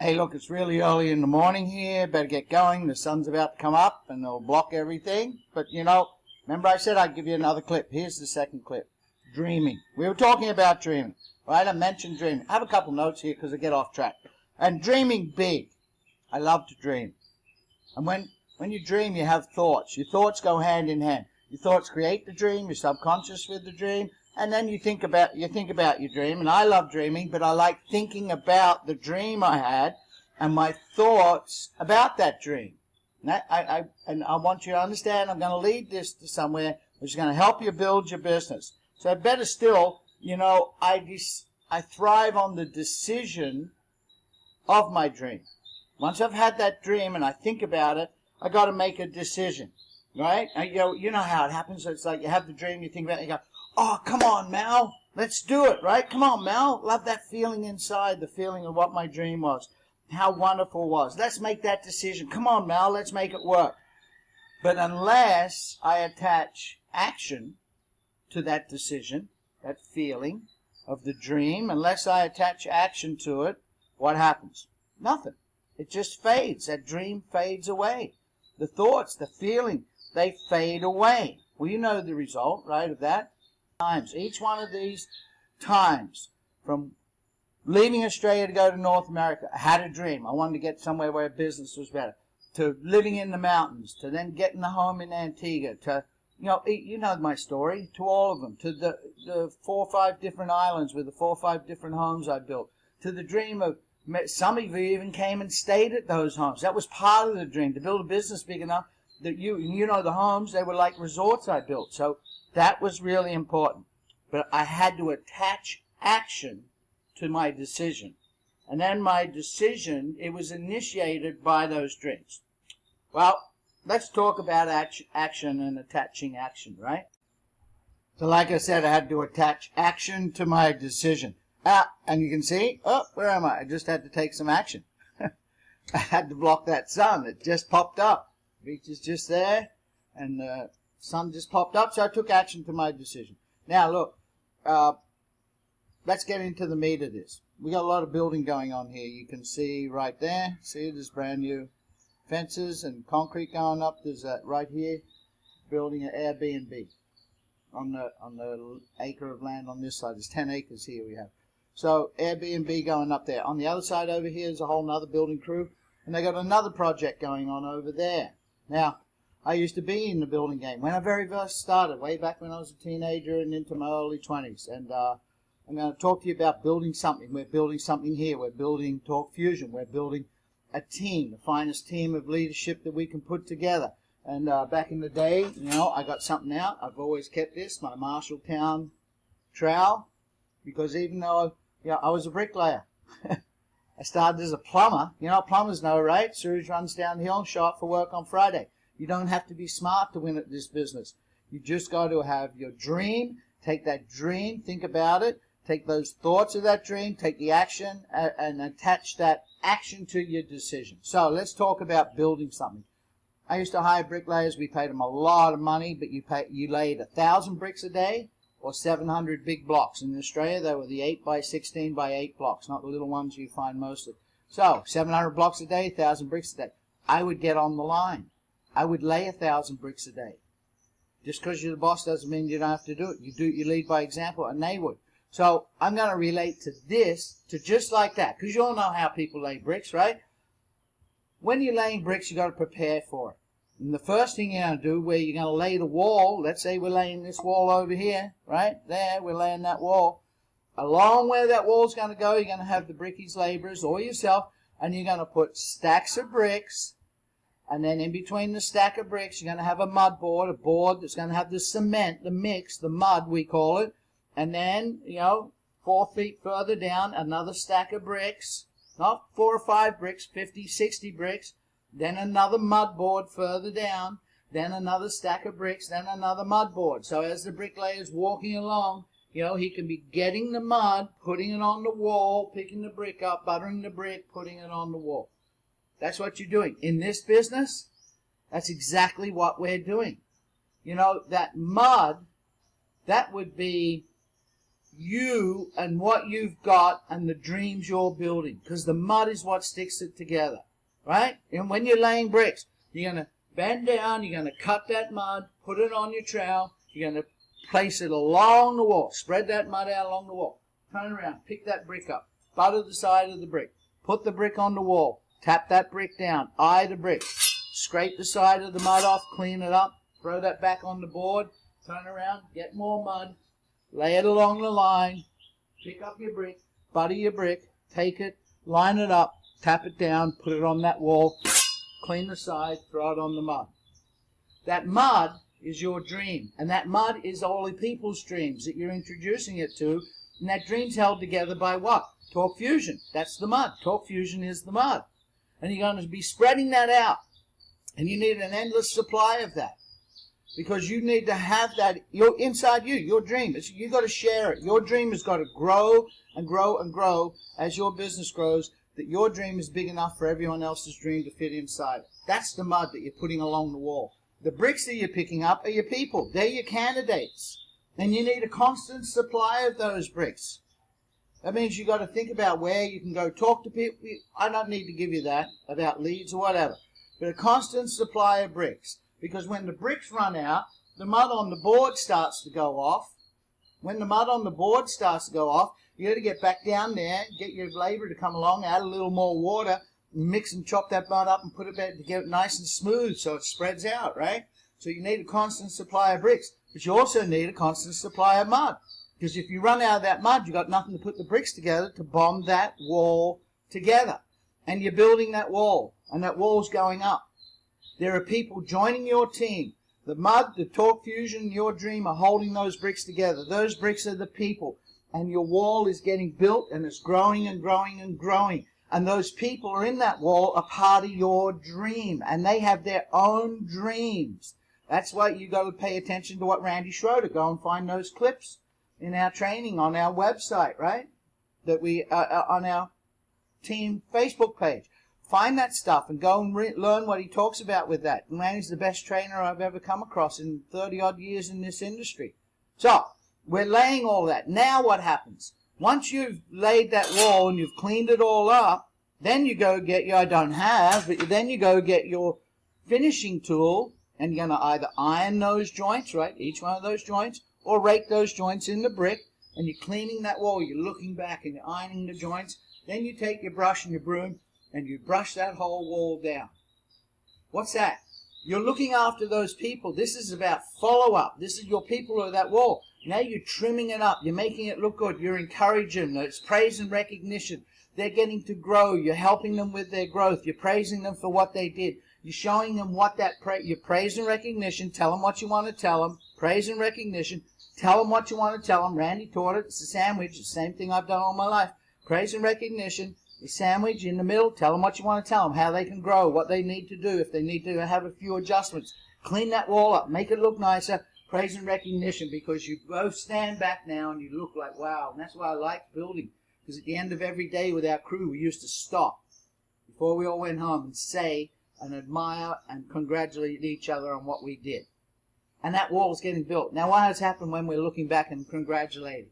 hey, look, it's really early in the morning here, better get going, the sun's about to come up, and it'll block everything. But, remember I said I'd give you another clip. Here's the second clip. Dreaming. We were talking about dreaming, right? I mentioned dreaming. I have a couple notes here because I get off track. And dreaming big. I love to dream. And when you dream, you have thoughts. Your thoughts go hand in hand. Your thoughts create the dream, your subconscious with the dream, and then you think about your dream. And I love dreaming, but I like thinking about the dream I had and my thoughts about that dream. And I want you to understand, I'm going to lead this to somewhere which is going to help you build your business. So better still, I thrive on the decision of my dream. Once I've had that dream and I think about it, I got to make a decision, right? You know how it happens. It's like you have the dream, you think about it, you go, oh, come on, Mal, let's do it, right? Come on, Mal. Love that feeling inside, the feeling of what my dream was, how wonderful it was. Let's make that decision. Come on, Mal, let's make it work. But unless I attach action to that decision, that feeling of the dream, unless I attach action to it, what happens? Nothing. It just fades. That dream fades away. The thoughts, the feeling, they fade away. Well, you know the result, right, of that. Each one of these times, from leaving Australia to go to North America, I had a dream. I wanted to get somewhere where business was better. To living in the mountains, to then getting a home in Antigua, to, you know my story, to all of them, to the 4 or 5 different islands with the 4 or 5 different homes I built, to the dream of, some of you even came and stayed at those homes. That was part of the dream, to build a business big enough that the homes, they were like resorts I built. So that was really important. But I had to attach action to my decision. And then my decision, it was initiated by those dreams. Well, let's talk about action and attaching action, right? So like I said, I had to attach action to my decision. And you can see, where am I? I just had to take some action. I had to block that sun. It just popped up. Beach is just there, and the sun just popped up, so I took action to my decision. Now, look, let's get into the meat of this. We got a lot of building going on here. You can see right there. See, there's brand new fences and concrete going up. There's right here, building an Airbnb on the acre of land on this side. There's 10 acres here we have. So Airbnb going up there. On the other side over here is a whole other building crew. And they got another project going on over there. Now, I used to be in the building game when I very first started, way back when I was a teenager and into my early 20s. And I'm going to talk to you about building something. We're building something here. We're building Talk Fusion. We're building a team, the finest team of leadership that we can put together. And back in the day, I got something out. I've always kept this, my Marshalltown trowel, because even though I was a bricklayer, I started as a plumber. Plumbers know, right? Surge runs downhill, show up for work on Friday. You don't have to be smart to win at this business. You just got to have your dream. Take that dream, think about it. Take those thoughts of that dream, take the action, and attach that action to your decision. So let's talk about building something. I used to hire bricklayers. We paid them a lot of money, but you laid 1,000 bricks a day or 700 big blocks. In Australia, they were the 8 by 16 by 8 blocks, not the little ones you find mostly. So 700 blocks a day, 1,000 bricks a day. I would get on the line. I would lay 1,000 bricks a day. Just because you're the boss doesn't mean you don't have to do it. You lead by example, and they would. So I'm going to relate to this, to just like that, because you all know how people lay bricks, right? When you're laying bricks, you got to prepare for it. And the first thing you're going to do, where you're going to lay the wall, let's say we're laying this wall over here, right? There, we're laying that wall. Along where that wall's going to go, you're going to have the brickies laborers or yourself, and you're going to put stacks of bricks, and then in between the stack of bricks, you're going to have a mud board, a board that's going to have the cement, the mix, the mud we call it, and then, 4 feet further down, another stack of bricks, not 4 or 5 bricks, 50, 60 bricks, then another mud board further down, then another stack of bricks, then another mud board. So as the bricklayer's walking along, he can be getting the mud, putting it on the wall, picking the brick up, buttering the brick, putting it on the wall. That's what you're doing. In this business, that's exactly what we're doing. That mud, that would be you and what you've got and the dreams you're building, because the mud is what sticks it together, right? And when you're laying bricks, you're going to bend down, you're going to cut that mud, put it on your trowel, you're going to place it along the wall, spread that mud out along the wall, turn around, pick that brick up, butter the side of the brick, put the brick on the wall, tap that brick down, eye the brick, scrape the side of the mud off, clean it up, throw that back on the board, turn around, get more mud, lay it along the line, pick up your brick, butter your brick, take it, line it up, tap it down, put it on that wall, clean the side, throw it on the mud. That mud is your dream, and that mud is all the people's dreams that you're introducing it to, and that dream's held together by what? Torque fusion. That's the mud. Torque fusion is the mud. And you're going to be spreading that out, and you need an endless supply of that. Because you need to have that inside you, your dream. You've got to share it. Your dream has got to grow and grow and grow as your business grows, that your dream is big enough for everyone else's dream to fit inside it. That's the mud that you're putting along the wall. The bricks that you're picking up are your people. They're your candidates. And you need a constant supply of those bricks. That means you've got to think about where you can go talk to people. I don't need to give you that about leads or whatever. But a constant supply of bricks. Because when the bricks run out, the mud on the board starts to go off. When the mud on the board starts to go off, you got to get back down there, get your labor to come along, add a little more water, mix and chop that mud up and put it back to get it nice and smooth so it spreads out, right? So you need a constant supply of bricks. But you also need a constant supply of mud. Because if you run out of that mud, you've got nothing to put the bricks together to bond that wall together. And you're building that wall, and that wall's going up. There are people joining your team. The mud, the torque fusion, your dream are holding those bricks together. Those bricks are the people. And your wall is getting built, and it's growing and growing and growing. And those people are in that wall are part of your dream. And they have their own dreams. That's why you got to pay attention to what Randy Schroeder. Go and find those clips in our training on our website, right? That we on our team Facebook page. Find that stuff and go and learn what he talks about with that. And Randy's the best trainer I've ever come across in 30-odd years in this industry. So, we're laying all that. Now what happens? Once you've laid that wall and you've cleaned it all up, then you go get your, I don't have, but then you go get your finishing tool, and you're going to either iron those joints, right, each one of those joints, or rake those joints in the brick, and you're cleaning that wall, you're looking back and you're ironing the joints. Then you take your brush and your broom, and you brush that whole wall down. What's that? You're looking after those people. This is about follow-up. This is your people of that wall. Now you're trimming it up. You're making it look good. You're encouraging them. It's praise and recognition. They're getting to grow. You're helping them with their growth. You're praising them for what they did. You're showing them what that your praise and recognition. Tell them what you want to tell them. Praise and recognition. Tell them what you want to tell them. Randy taught it. It's a sandwich. It's the same thing I've done all my life. Praise and recognition. The sandwich in the middle, tell them what you want to tell them, how they can grow, what they need to do, if they need to have a few adjustments. Clean that wall up, make it look nicer, praise and recognition, because you both stand back now and you look like, wow. And that's why I like building, because at the end of every day with our crew, we used to stop before we all went home and say and admire and congratulate each other on what we did. And that wall's getting built. Now, what has happened when we're looking back and congratulating?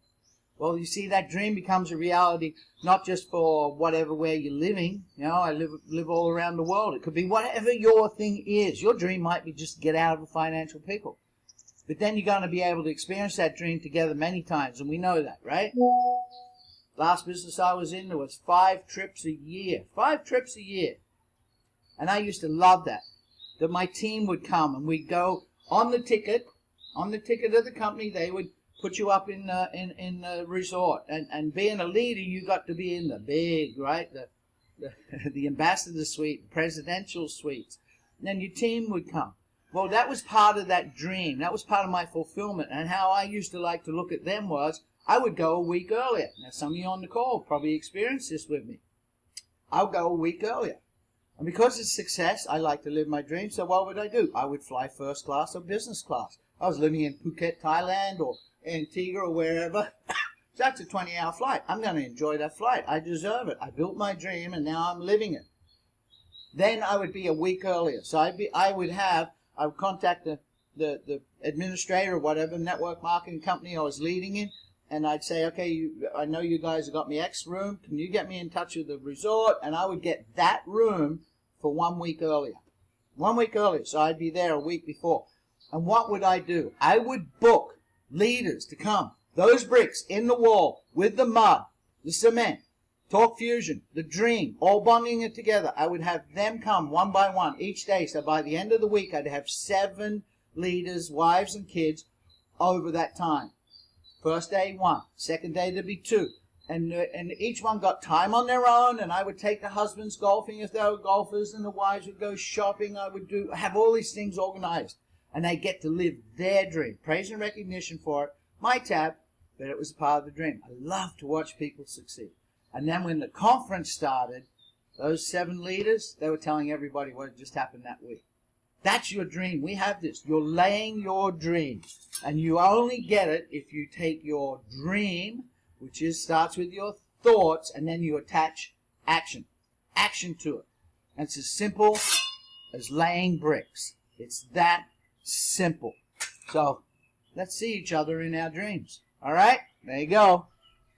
Well, you see, that dream becomes a reality, not just for whatever where you're living. You know, I live all around the world. It could be whatever your thing is. Your dream might be just to get out of a financial pickle. But then you're going to be able to experience that dream together many times, and we know that, right? Last business I was in, there was 5 trips a year. 5 trips a year. And I used to love that. That my team would come, and we'd go on the ticket of the company. They would put you up in the resort, and being a leader, you got to be in the big, right, the ambassador suite, the presidential suites. And then your team would come. Well, that was part of that dream. That was part of my fulfillment. And how I used to like to look at them was, I would go a week earlier. Now, some of you on the call probably experienced this with me. I'll go a week earlier. And because it's success, I like to live my dream. So what would I do? I would fly first class or business class. I was living in Phuket, Thailand, or Antigua or wherever. That's a 20-hour flight. I'm going to enjoy that flight. I deserve it. I built my dream, and now I'm living it. Then I would be a week earlier. So I would contact the administrator or whatever network marketing company I was leading in, and I'd say, okay, I know you guys have got me X room. Can you get me in touch with the resort? And I would get that room for 1 week earlier. 1 week earlier, so I'd be there a week before. And what would I do? I would book leaders to come. Those bricks in the wall with the mud, the cement, Talk Fusion, the Dream, all bonding it together. I would have them come one by one each day. So by the end of the week, I'd have 7 leaders, wives and kids, over that time. First day, 1. Second day, there'd be 2. And each one got time on their own, and I would take the husbands golfing if they were golfers, and the wives would go shopping. I would have all these things organized. And they get to live their dream. Praise and recognition for it. My tab, but it was a part of the dream. I love to watch people succeed. And then when the conference started, those 7 leaders, they were telling everybody what had just happened that week. That's your dream. We have this. You're laying your dream. And you only get it if you take your dream, which starts with your thoughts, and then you attach action. Action to it. And it's as simple as laying bricks. It's that simple. So, let's see each other in our dreams. All right? There you go.